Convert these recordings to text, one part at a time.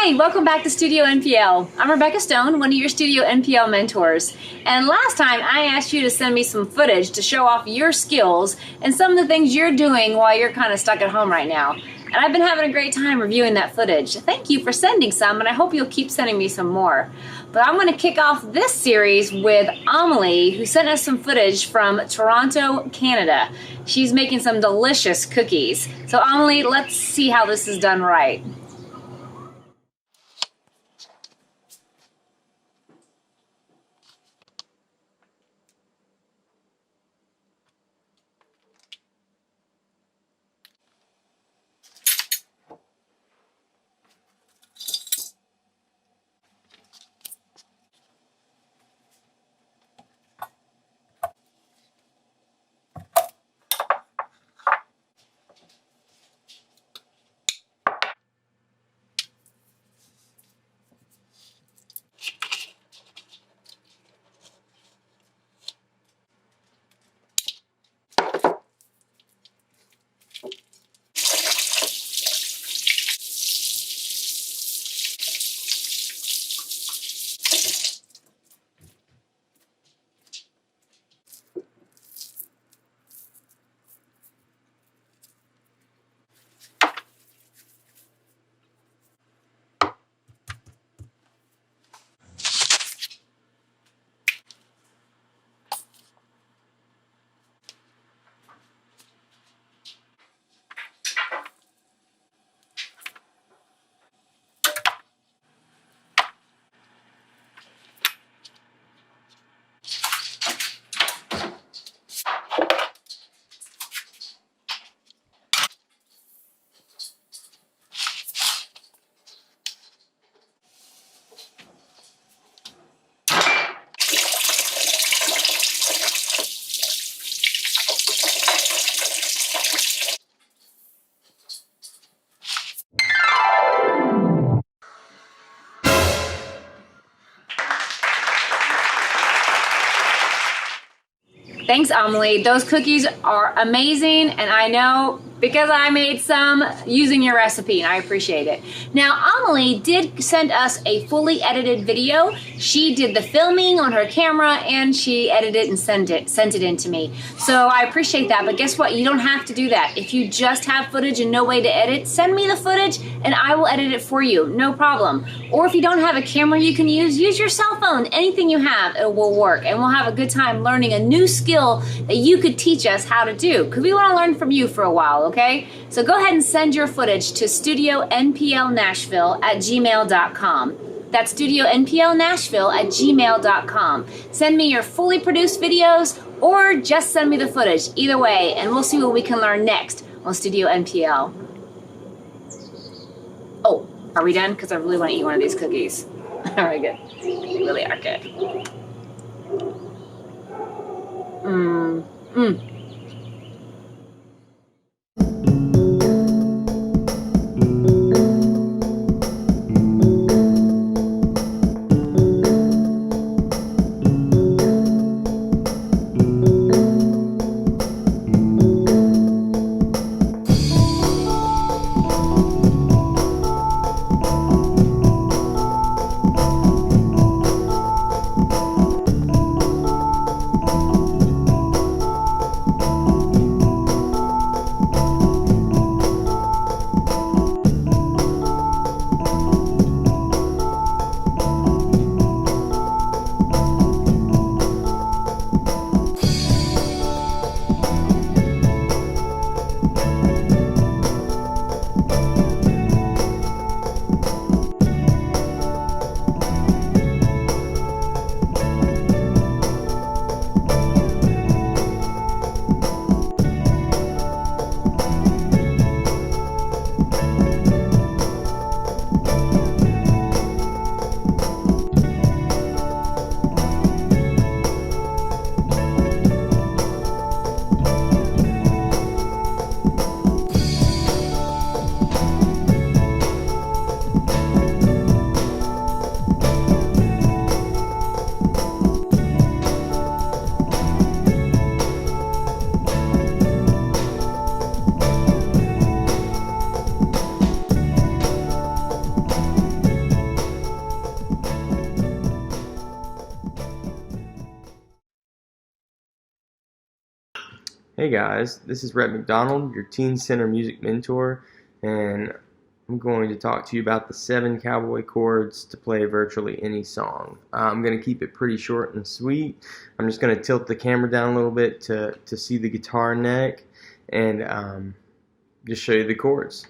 Hi, welcome back to Studio NPL. I'm Rebecca Stone, one of your Studio NPL mentors. And last time I asked you to send me some footage to show off your skills and some of the things you're doing while you're kind of stuck at home right now. And I've been having a great time reviewing that footage. Thank you for sending some, and I hope you'll keep sending me some more. But I'm going to kick off this series with Amelie, who sent us some footage from Toronto, Canada. She's making some delicious cookies. So Amelie, let's see how this is done right. Thanks, Amelie. Those cookies are amazing, and I know because I made some using your recipe, and I appreciate it. Now, Amelie did send us a fully edited video. She did the filming on her camera, and she edited and sent it in to me. So I appreciate that, but guess what? You don't have to do that. If you just have footage and no way to edit, send me the footage, and I will edit it for you, no problem. Or if you don't have a camera you can use your cell phone. Anything you have, it will work, and we'll have a good time learning a new skill that you could teach us how to do, because we want to learn from you for a while, okay? So go ahead and send your footage to studionplnashville@gmail.com. That's studionplnashville@gmail.com. Send me your fully produced videos or just send me the footage. Either way, and we'll see what we can learn next on Studio NPL. Oh, are we done? Because I really want to eat one of these cookies. All right, good. They really are good. Hey guys, this is Rhett McDonald, your Teen Center music mentor, and I'm going to talk to you about the 7 cowboy chords to play virtually any song. I'm going to keep it pretty short and sweet. I'm just going to tilt the camera down a little bit to see the guitar neck and just show you the chords.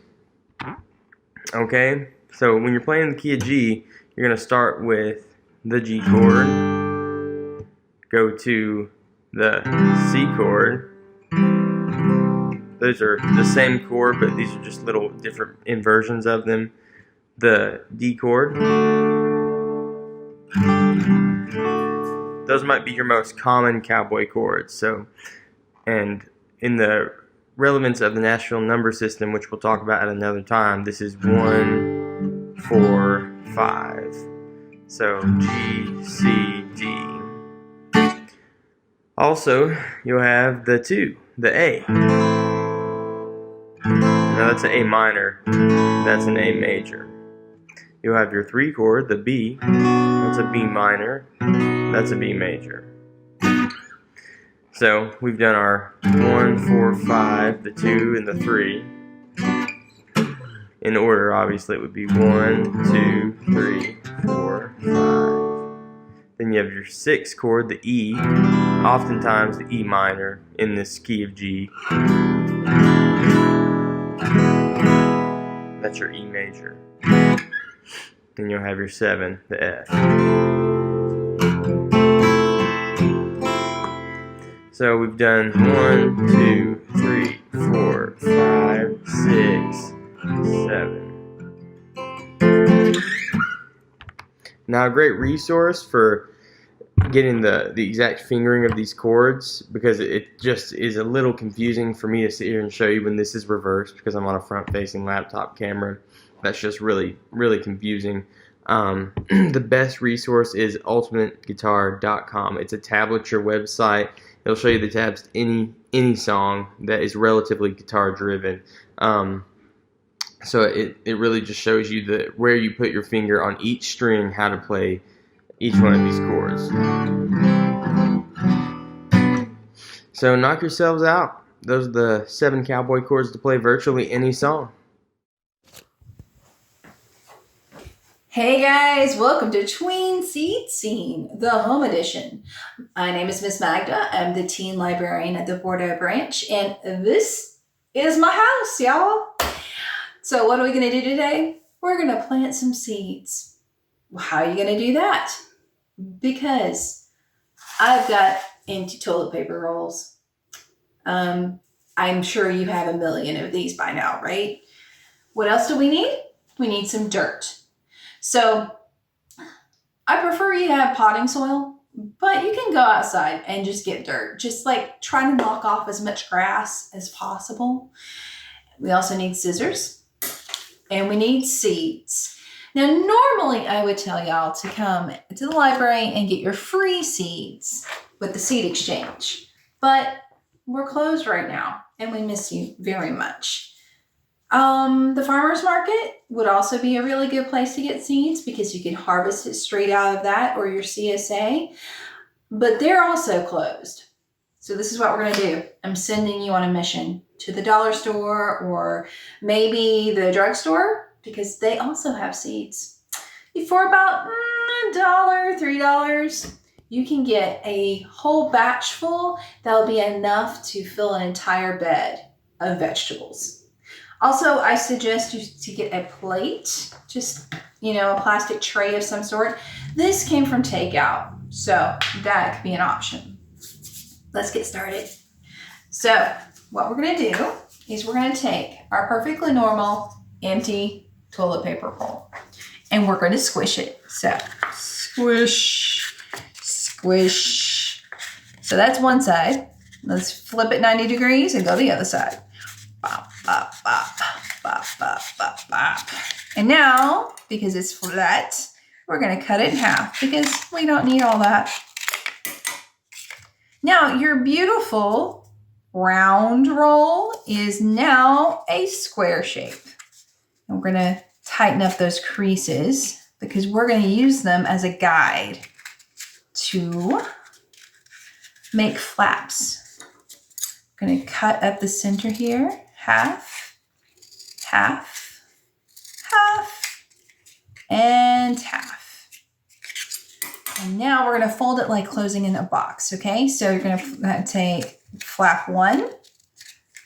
Okay, so when you're playing the key of G, you're going to start with the G chord, go to the C chord. Those are the same chord, but these are just little different inversions of them. The D chord. Those might be your most common cowboy chords. So, and in the relevance of the Nashville number system, which we'll talk about at another time, this is 1, 4, 5. So G, C, D. Also, you'll have the 2, the A. Now that's an A minor, that's an A major. You'll have your 3 chord, the B, that's a B minor, that's a B major. So we've done our 1, 4, 5, the 2, and the 3. In order, obviously, it would be 1, 2, 3, 4, 5. Then you have your 6 chord, the E, oftentimes the E minor in this key of G. That's your E major. Then you'll have your 7, the F. So we've done 1, 2, 3, 4, 5, 6, 7. Now a great resource for getting the exact fingering of these chords, because it just is a little confusing for me to sit here and show you when this is reversed, because I'm on a front-facing laptop camera. That's just really confusing. The best resource is ultimateguitar.com. It's a tablature website. It'll show you the tabs to any song that is relatively guitar driven. So it really just shows you where you put your finger on each string, how to play each one of these chords. So knock yourselves out. Those are the 7 cowboy chords to play virtually any song. Hey guys, welcome to Tween Seed Scene, the home edition. My name is Miss Magda. I'm the teen librarian at the Bordeaux branch, and this is my house, y'all. So what are we going to do today? We're going to plant some seeds. Well, how are you going to do that? Because I've got empty toilet paper rolls. I'm sure you have a million of these by now, right? What else do we need? We need some dirt. So I prefer you to have potting soil, but you can go outside and just get dirt. Just like try to knock off as much grass as possible. We also need scissors and we need seeds. Now, normally I would tell y'all to come to the library and get your free seeds with the seed exchange, but we're closed right now and we miss you very much. The farmer's market would also be a really good place to get seeds because you can harvest it straight out of that or your CSA, but they're also closed. So this is what we're going to do. I'm sending you on a mission to the dollar store or maybe the drugstore because they also have seeds. For about $1, $3, you can get a whole batch full that'll be enough to fill an entire bed of vegetables. Also, I suggest you to get a plate, just, a plastic tray of some sort. This came from takeout, so that could be an option. Let's get started. So what we're going to do is we're going to take our perfectly normal empty toilet paper roll and we're going to squish it. So squish, squish. So that's one side. Let's flip it 90 degrees and go the other side. Bop, bop, bop, bop, bop, bop, bop. And now, because it's flat, we're going to cut it in half because we don't need all that. Now, your beautiful round roll is now a square shape. And we're going to tighten up those creases because we're going to use them as a guide to make flaps I'm going to cut up the center here, half, half, half, and half. And now we're going to fold it like closing in a box, okay? So you're going to take flap 1,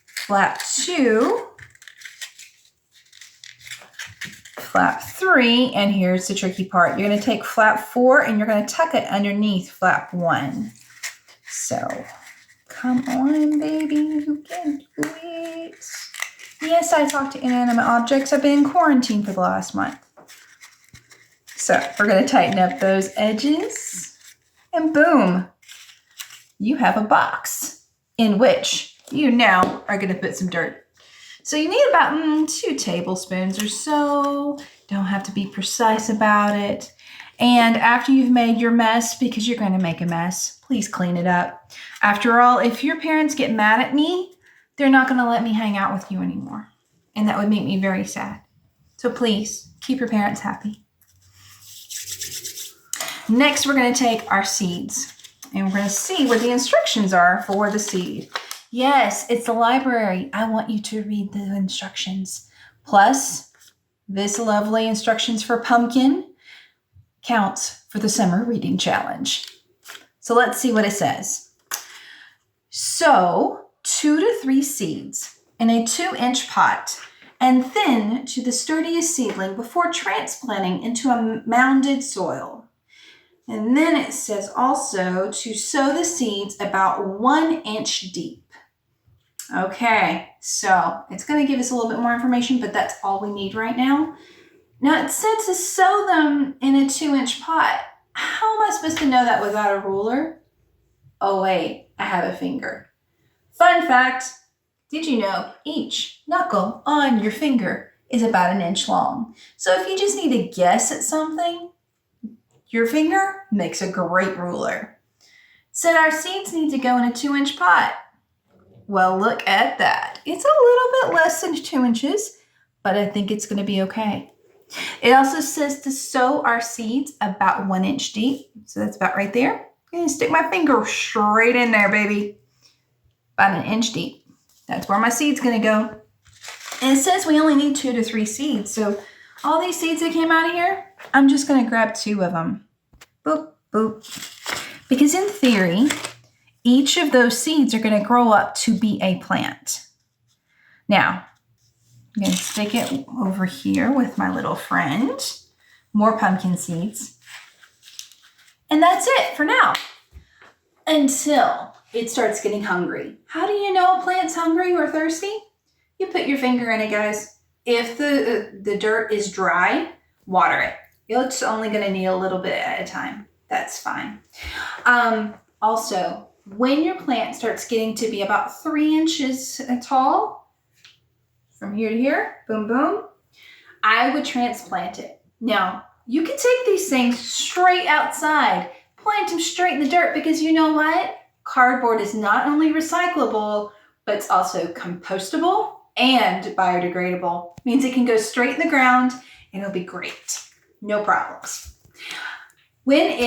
flap 2, flap 3, and here's the tricky part. You're going to take flap 4 and you're going to tuck it underneath flap 1. So come on, baby, you can do it. Yes, I talk to inanimate objects. I've been in quarantine for the last month. So we're going to tighten up those edges, and boom, you have a box in which you now are going to put some dirt. So you need about 2 tablespoons or so. Don't have to be precise about it. And after you've made your mess, because you're going to make a mess, please clean it up. After all, if your parents get mad at me, they're not going to let me hang out with you anymore. And that would make me very sad. So please, keep your parents happy. Next, we're going to take our seeds. And we're going to see what the instructions are for the seed. Yes, it's the library. I want you to read the instructions. Plus, this lovely instructions for pumpkin counts for the summer reading challenge. So let's see what it says. Sow 2 to 3 seeds in a 2-inch pot and thin to the sturdiest seedling before transplanting into a mounded soil. And then it says also to sow the seeds about 1 inch deep. Okay, so it's going to give us a little bit more information, but that's all we need right now. Now it said to sow them in a 2-inch pot. How am I supposed to know that without a ruler? Oh wait, I have a finger. Fun fact, did you know each knuckle on your finger is about 1 inch long? So if you just need to guess at something, your finger makes a great ruler. Said our seeds need to go in a 2-inch pot. Well, look at that. It's a little bit less than 2 inches, but I think it's going to be okay. It also says to sow our seeds about 1 inch deep. So that's about right there. I'm going to stick my finger straight in there, baby. About 1 inch deep. That's where my seed's going to go. And it says we only need 2 to 3 seeds. So all these seeds that came out of here, I'm just going to grab 2 of them. Boop, boop. Because in theory, each of those seeds are going to grow up to be a plant. Now, I'm going to stick it over here with my little friend. More pumpkin seeds. And that's it for now. Until it starts getting hungry. How do you know a plant's hungry or thirsty? You put your finger in it, guys. If the dirt is dry, water it. It's only going to need a little bit at a time. That's fine. Also, when your plant starts getting to be about 3 inches tall, from here to here, boom, boom, I would transplant it. Now, you can take these things straight outside, plant them straight in the dirt, because you know what? Cardboard is not only recyclable, but it's also compostable and biodegradable. Means it can go straight in the ground and it'll be great. No problems. When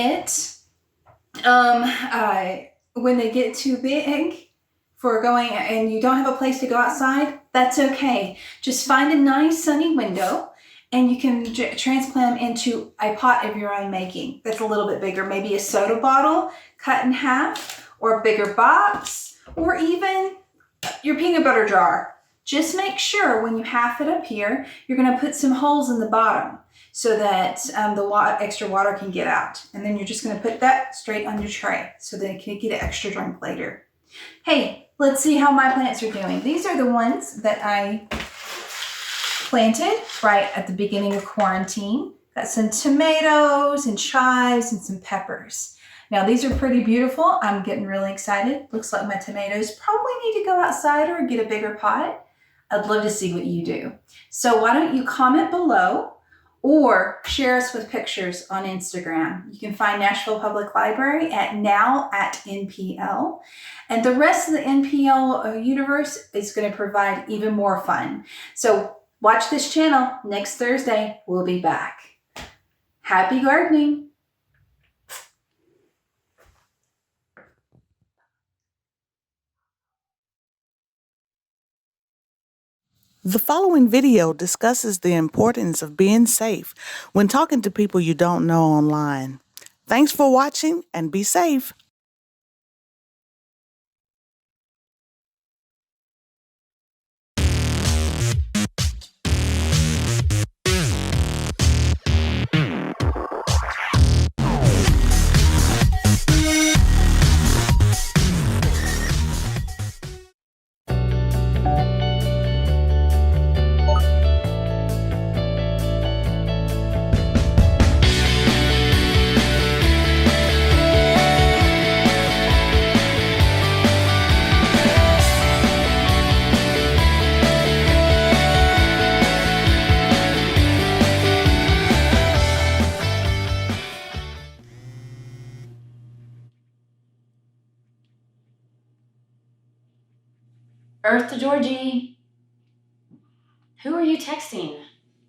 they get too big for going and you don't have a place to go outside, that's okay. Just find a nice sunny window and you can transplant them into a pot of your own making. That's a little bit bigger, maybe a soda bottle cut in half, or a bigger box, or even your peanut butter jar. Just make sure when you half it up here, you're going to put some holes in the bottom so that the extra water can get out. And then you're just going to put that straight on your tray so that it can get an extra drink later. Hey, let's see how my plants are doing. These are the ones that I planted right at the beginning of quarantine. Got some tomatoes and chives and some peppers. Now these are pretty beautiful. I'm getting really excited. Looks like my tomatoes probably need to go outside or get a bigger pot. I'd love to see what you do. So why don't you comment below or share us with pictures on Instagram. You can find Nashville Public Library at now@NPL. And the rest of the NPL universe is going to provide even more fun. So watch this channel. Next Thursday, we'll be back. Happy gardening. The following video discusses the importance of being safe when talking to people you don't know online. Thanks for watching and be safe. Earth to Georgie. Who are you texting?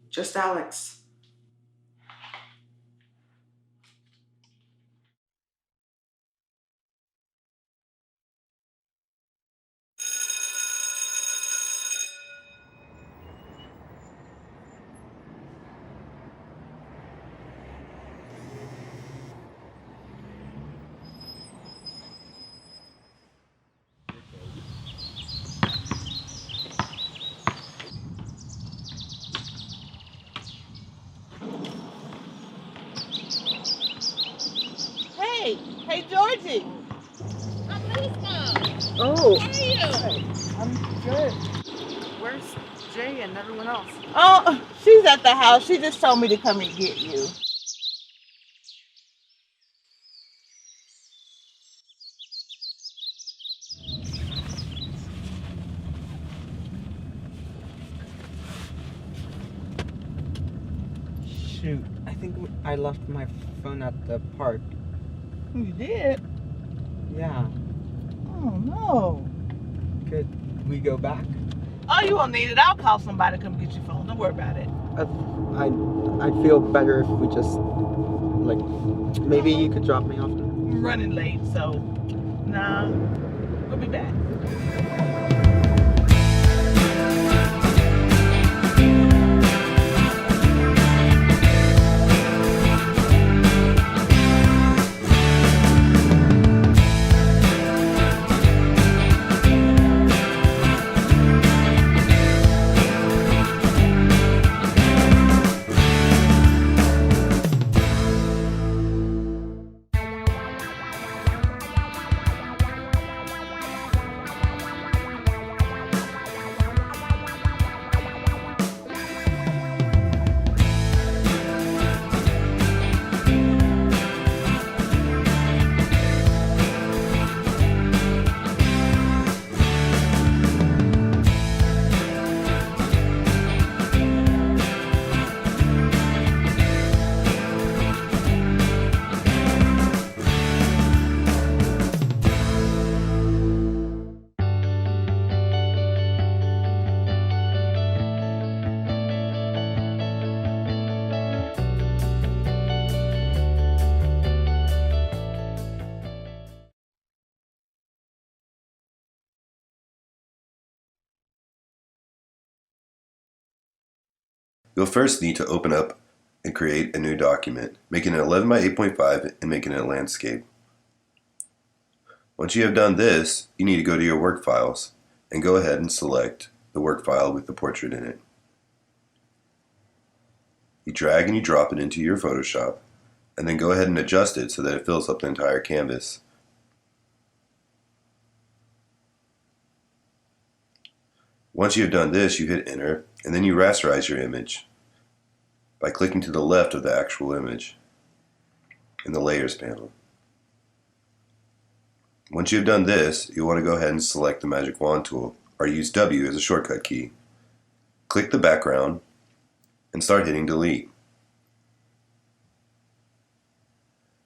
Just Alex. Hey, Georgie. I'm Lisa. Oh, How are you? I'm good. Where's Jay and everyone else? Oh, she's at the house. She just told me to come and get you. Shoot, I think I left my phone at the park. You did? Yeah. Oh, no. Could we go back? Oh, you won't need it. I'll call somebody to come get your phone. Don't worry about it. I'd feel better if we just, like, maybe you could drop me off. I'm running late, so nah, we'll be back. You'll first need to open up and create a new document, making it 11 by 8.5 and making it a landscape. Once you have done this, you need to go to your work files and go ahead and select the work file with the portrait in it. You drag and you drop it into your Photoshop, and then go ahead and adjust it so that it fills up the entire canvas. Once you have done this, you hit enter, and then you rasterize your image by clicking to the left of the actual image in the layers panel. Once you have done this, you'll want to go ahead and select the magic wand tool, or use W as a shortcut key. Click the background and start hitting delete.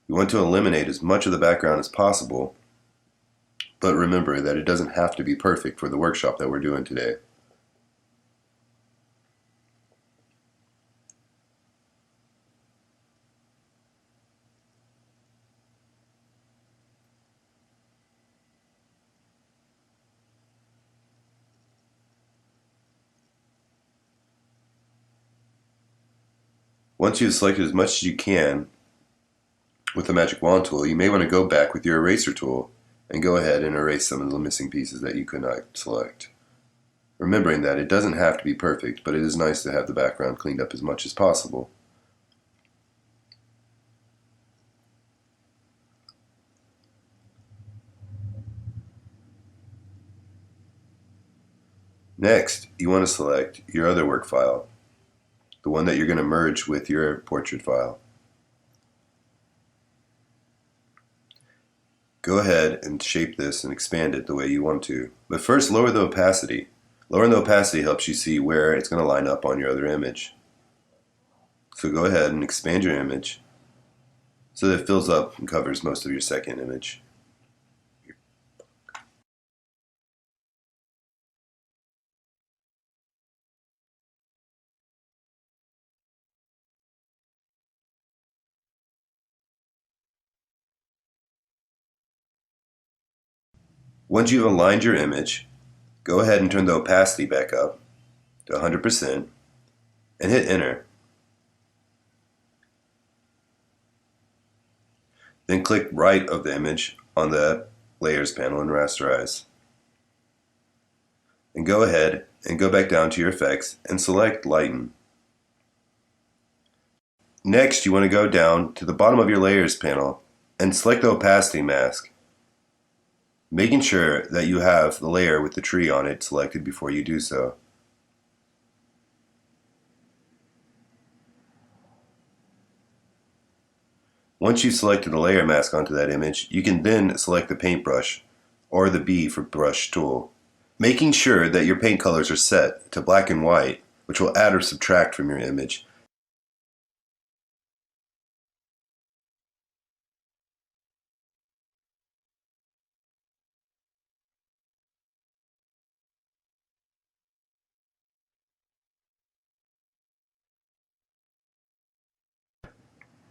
You want to eliminate as much of the background as possible, but remember that it doesn't have to be perfect for the workshop that we're doing today. Once you've selected as much as you can with the magic wand tool, you may want to go back with your eraser tool and go ahead and erase some of the missing pieces that you could not select. Remembering that it doesn't have to be perfect, but it is nice to have the background cleaned up as much as possible. Next, you want to select your other work file, the one that you're going to merge with your portrait file. Go ahead and shape this and expand it the way you want to. But first, lower the opacity. Lowering the opacity helps you see where it's going to line up on your other image. So go ahead and expand your image so that it fills up and covers most of your second image. Once you've aligned your image, go ahead and turn the opacity back up to 100% and hit enter. Then click right of the image on the layers panel and rasterize. And go ahead and go back down to your effects and select lighten. Next, you want to go down to the bottom of your layers panel and select the opacity mask, making sure that you have the layer with the tree on it selected before you do so. Once you've selected the layer mask onto that image, you can then select the paintbrush or the B for brush tool, making sure that your paint colors are set to black and white, which will add or subtract from your image.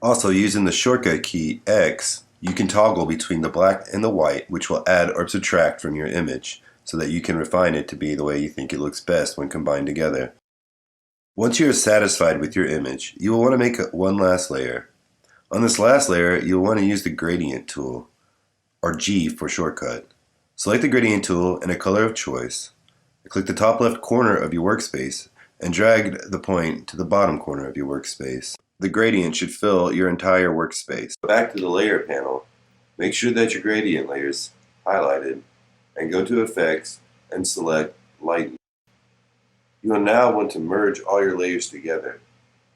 Also, using the shortcut key X, you can toggle between the black and the white, which will add or subtract from your image so that you can refine it to be the way you think it looks best when combined together. Once you are satisfied with your image, you will want to make one last layer. On this last layer, you'll want to use the gradient tool, or G for shortcut. Select the gradient tool and a color of choice. Click the top left corner of your workspace and drag the point to the bottom corner of your workspace. The gradient should fill your entire workspace. Back to the layer panel, make sure that your gradient layer is highlighted and go to Effects and select Lighten. You will now want to merge all your layers together.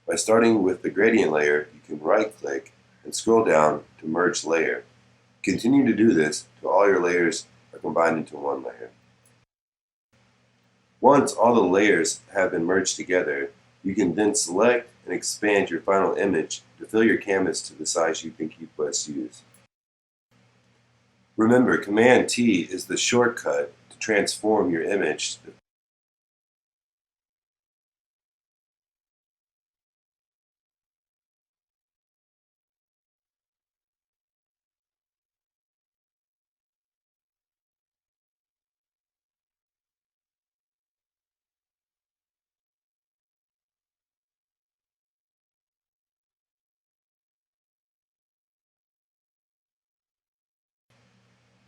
By starting with the gradient layer, you can right-click and scroll down to Merge Layer. Continue to do this till all your layers are combined into one layer. Once all the layers have been merged together, you can then select and expand your final image to fill your canvas to the size you think you best use. Remember, Command T is the shortcut to transform your image.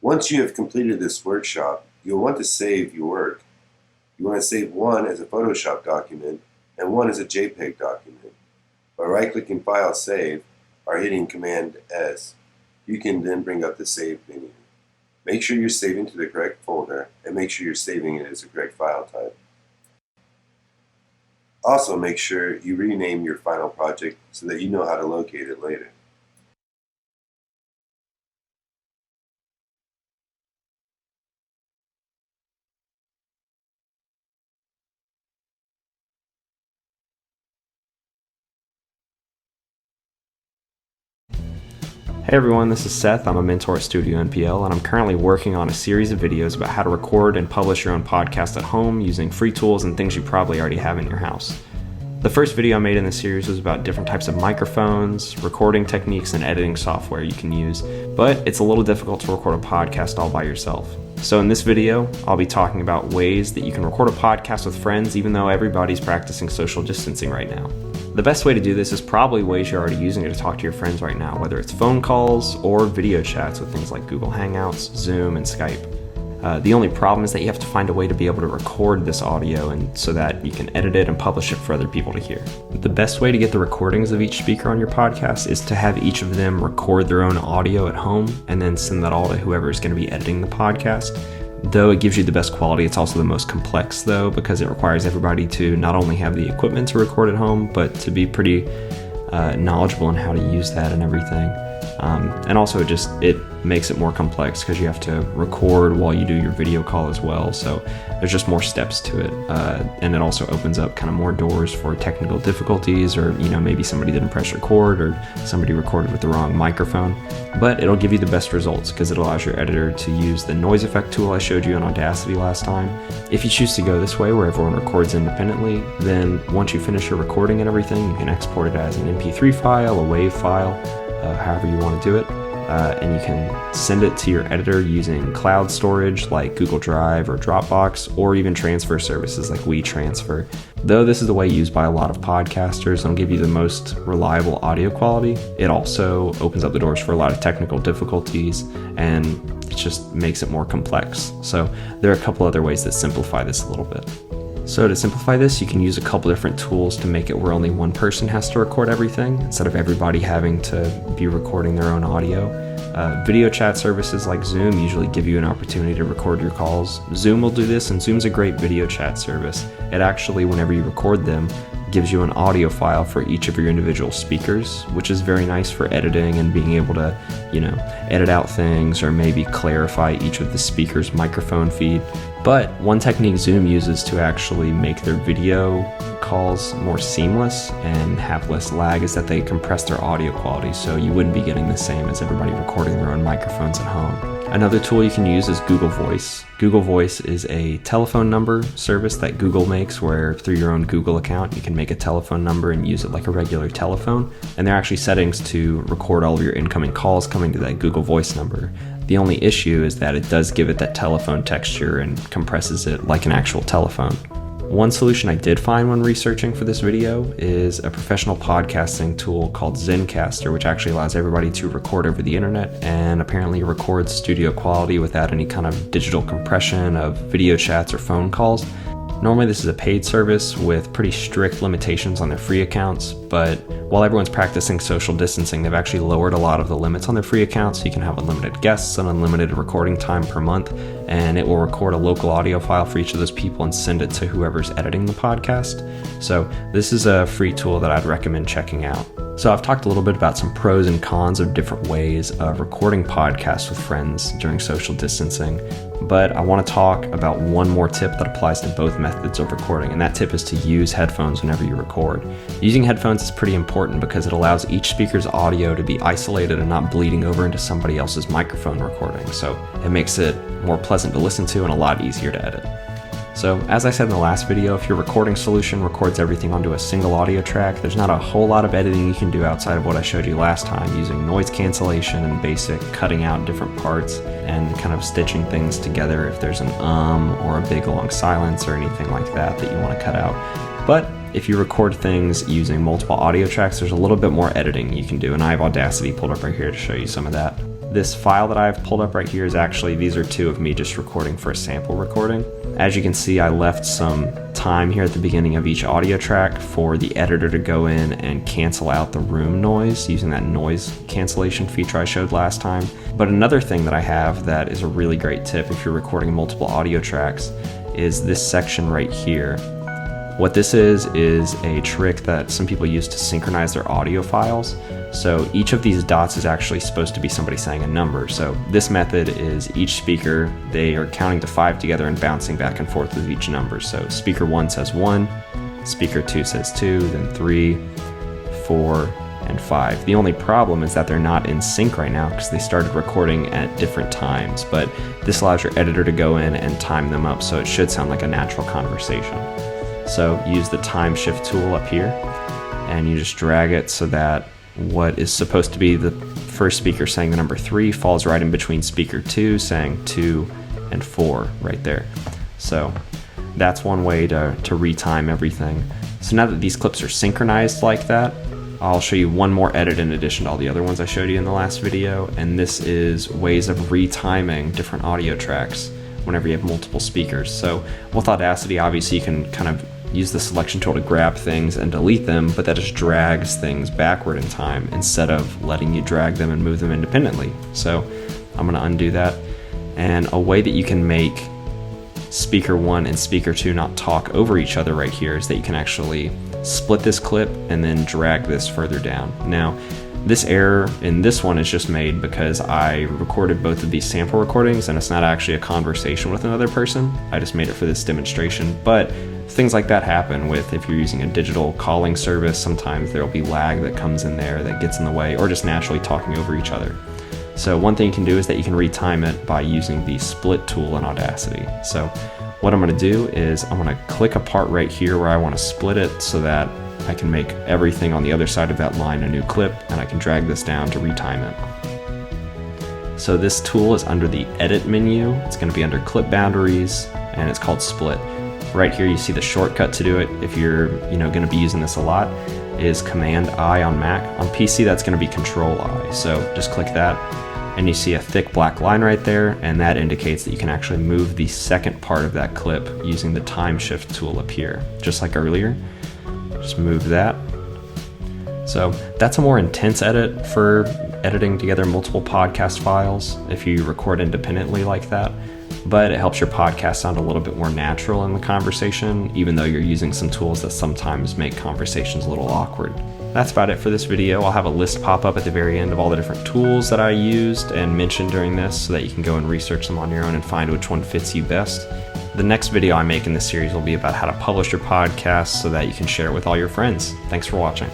Once you have completed this workshop, you'll want to save your work. You want to save one as a Photoshop document and one as a JPEG document. By right-clicking File Save or hitting Command S, you can then bring up the Save menu. Make sure you're saving to the correct folder and make sure you're saving it as the correct file type. Also, make sure you rename your final project so that you know how to locate it later. Hey everyone, this is Seth. I'm a mentor at Studio NPL, and I'm currently working on a series of videos about how to record and publish your own podcast at home using free tools and things you probably already have in your house. The first video I made in this series was about different types of microphones, recording techniques, and editing software you can use, but it's a little difficult to record a podcast all by yourself. So in this video, I'll be talking about ways that you can record a podcast with friends even though everybody's practicing social distancing right now. The best way to do this is probably ways you're already using it to talk to your friends right now, whether it's phone calls or video chats with things like Google Hangouts, Zoom, and Skype. The only problem is that you have to find a way to be able to record this audio and so that you can edit it and publish it for other people to hear. The best way to get the recordings of each speaker on your podcast is to have each of them record their own audio at home and then send that all to whoever is going to be editing the podcast. Though it gives you the best quality, it's also the most complex though, because it requires everybody to not only have the equipment to record at home, but to be pretty knowledgeable in how to use that and everything. And also it makes it more complex because you have to record while you do your video call as well. So there's just more steps to it. And it also opens up kind of more doors for technical difficulties, or, maybe somebody didn't press record or somebody recorded with the wrong microphone. But it'll give you the best results because it allows your editor to use the noise effect tool I showed you in Audacity last time. If you choose to go this way where everyone records independently, then once you finish your recording and everything, you can export it as an MP3 file, a WAV file, however you want to do it, and you can send it to your editor using cloud storage like Google Drive or Dropbox, or even transfer services like WeTransfer. Though this is the way used by a lot of podcasters and will give you the most reliable audio quality, it also opens up the doors for a lot of technical difficulties, and it just makes it more complex. So there are a couple other ways that simplify this a little bit. So to simplify this, you can use a couple different tools to make it where only one person has to record everything, instead of everybody having to be recording their own audio. Video chat services like Zoom usually give you an opportunity to record your calls. Zoom will do this, and Zoom's a great video chat service. It actually, whenever you record them, gives you an audio file for each of your individual speakers, which is very nice for editing and being able to, edit out things or maybe clarify each of the speakers' microphone feed. But one technique Zoom uses to actually make their video calls more seamless and have less lag is that they compress their audio quality, so you wouldn't be getting the same as everybody recording their own microphones at home. Another tool you can use is Google Voice. Google Voice is a telephone number service that Google makes, where through your own Google account you can make a telephone number and use it like a regular telephone. And there are actually settings to record all of your incoming calls coming to that Google Voice number. The only issue is that it does give it that telephone texture and compresses it like an actual telephone. One solution I did find when researching for this video is a professional podcasting tool called Zencastr, which actually allows everybody to record over the internet and apparently records studio quality without any kind of digital compression of video chats or phone calls. Normally this is a paid service with pretty strict limitations on their free accounts, but while everyone's practicing social distancing, they've actually lowered a lot of the limits on their free accounts, so you can have unlimited guests and unlimited recording time per month, and it will record a local audio file for each of those people and send it to whoever's editing the podcast. So this is a free tool that I'd recommend checking out. So I've talked a little bit about some pros and cons of different ways of recording podcasts with friends during social distancing, but I want to talk about one more tip that applies to both methods of recording, and that tip is to use headphones whenever you record. Using headphones is pretty important because it allows each speaker's audio to be isolated and not bleeding over into somebody else's microphone recording, so it makes it more pleasant to listen to and a lot easier to edit. So as I said in the last video, if your recording solution records everything onto a single audio track, there's not a whole lot of editing you can do outside of what I showed you last time, using noise cancellation and basic cutting out different parts and kind of stitching things together if there's an or a big long silence or anything like that that you want to cut out. But if you record things using multiple audio tracks, there's a little bit more editing you can do, and I have Audacity pulled up right here to show you some of that. This file that I've pulled up right here is actually, these are two of me just recording for a sample recording. As you can see, I left some time here at the beginning of each audio track for the editor to go in and cancel out the room noise using that noise cancellation feature I showed last time. But another thing that I have that is a really great tip if you're recording multiple audio tracks is this section right here. What this is a trick that some people use to synchronize their audio files. So each of these dots is actually supposed to be somebody saying a number. So this method is each speaker, they are counting to 5 together and bouncing back and forth with each number. So speaker 1 says 1, speaker 2 says 2, then 3, 4, and 5. The only problem is that they're not in sync right now because they started recording at different times, but this allows your editor to go in and time them up so it should sound like a natural conversation. So use the time shift tool up here and you just drag it so that what is supposed to be the first speaker saying the number 3 falls right in between speaker 2 saying 2 and 4 right there. So that's one way to retime everything. So now that these clips are synchronized like that, I'll show you one more edit in addition to all the other ones I showed you in the last video, and this is ways of retiming different audio tracks whenever you have multiple speakers. So with Audacity, obviously you can kind of use the selection tool to grab things and delete them, but that just drags things backward in time instead of letting you drag them and move them independently. So I'm gonna undo that. And a way that you can make speaker 1 and speaker 2 not talk over each other right here is that you can actually split this clip and then drag this further down. Now, this error in this one is just made because I recorded both of these sample recordings and it's not actually a conversation with another person. I just made it for this demonstration, but things like that happen with if you're using a digital calling service. Sometimes there'll be lag that comes in there that gets in the way, or just naturally talking over each other. So one thing you can do is that you can retime it by using the split tool in Audacity. So what I'm going to do is I'm going to click a part right here where I want to split it so that I can make everything on the other side of that line a new clip, and I can drag this down to retime it. So this tool is under the Edit menu. It's going to be under Clip Boundaries, and it's called Split. Right here you see the shortcut to do it if you're going to be using this a lot is Command-I on Mac. On PC that's going to be Control-I. So just click that and you see a thick black line right there, and that indicates that you can actually move the second part of that clip using the Time Shift tool up here, just like earlier. Just move that. So that's a more intense edit for editing together multiple podcast files if you record independently like that, but it helps your podcast sound a little bit more natural in the conversation, even though you're using some tools that sometimes make conversations a little awkward. That's about it for this video. I'll have a list pop up at the very end of all the different tools that I used and mentioned during this so that you can go and research them on your own and find which one fits you best. The next video I make in this series will be about how to publish your podcast so that you can share it with all your friends. Thanks for watching.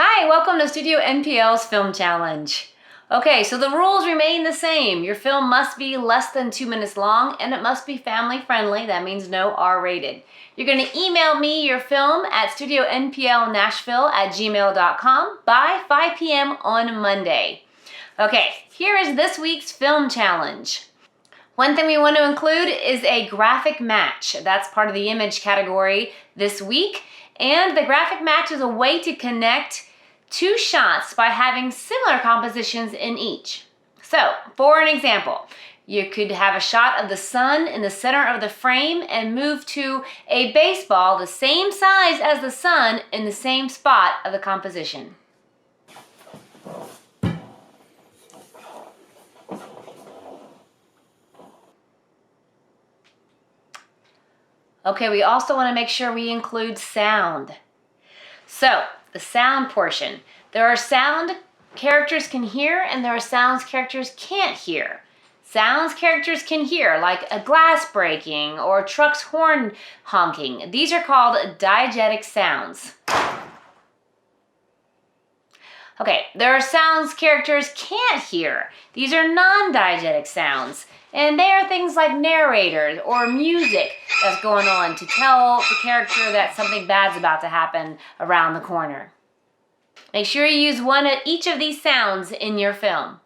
Hi, welcome to Studio NPL's Film Challenge. Okay, so the rules remain the same. Your film must be less than 2 minutes long and it must be family friendly. That means no R-rated. You're going to email me your film at studionplnashville@gmail.com by 5 p.m. on Monday. Okay, here is this week's film challenge. One thing we want to include is a graphic match. That's part of the image category this week. And the graphic match is a way to connect two shots by having similar compositions in each. So, for an example, you could have a shot of the sun in the center of the frame and move to a baseball the same size as the sun in the same spot of the composition. Okay, we also want to make sure we include sound. So, the sound portion. There are sound characters can hear and there are sounds characters can't hear. Sounds characters can hear, like a glass breaking or a truck's horn honking. These are called diegetic sounds. Okay, there are sounds characters can't hear. These are non-diegetic sounds. And they are things like narrators or music that's going on to tell the character that something bad's about to happen around the corner. Make sure you use one of each of these sounds in your film.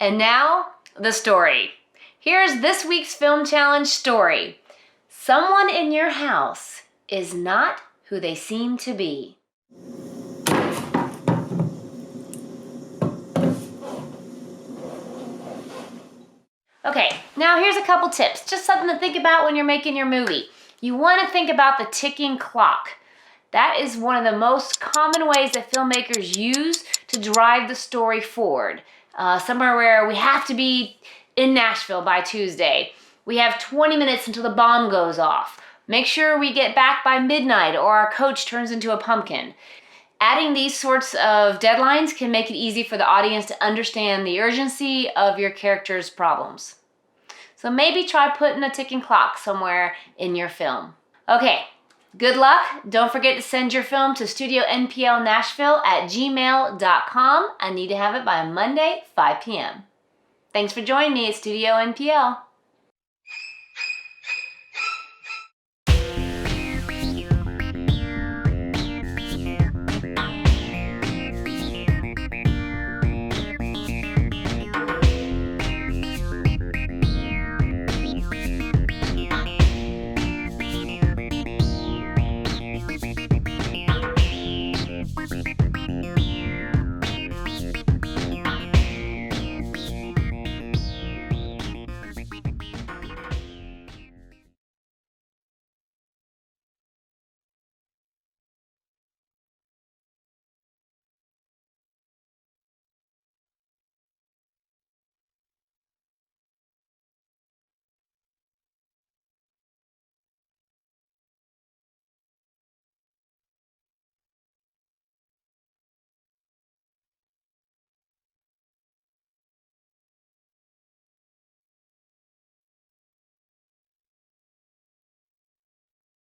And now, the story. Here's this week's Film Challenge story. Someone in your house is not who they seem to be. Okay, now here's a couple tips. Just something to think about when you're making your movie. You want to think about the ticking clock. That is one of the most common ways that filmmakers use to drive the story forward. Somewhere where we have to be in Nashville by Tuesday. We have 20 minutes until the bomb goes off. Make sure we get back by midnight or our coach turns into a pumpkin. Adding these sorts of deadlines can make it easy for the audience to understand the urgency of your character's problems. So maybe try putting a ticking clock somewhere in your film. Okay, Good luck. Don't forget to send your film to Studio NPL Nashville at gmail.com. I need to have it by Monday, 5 p.m. Thanks for joining me at Studio NPL.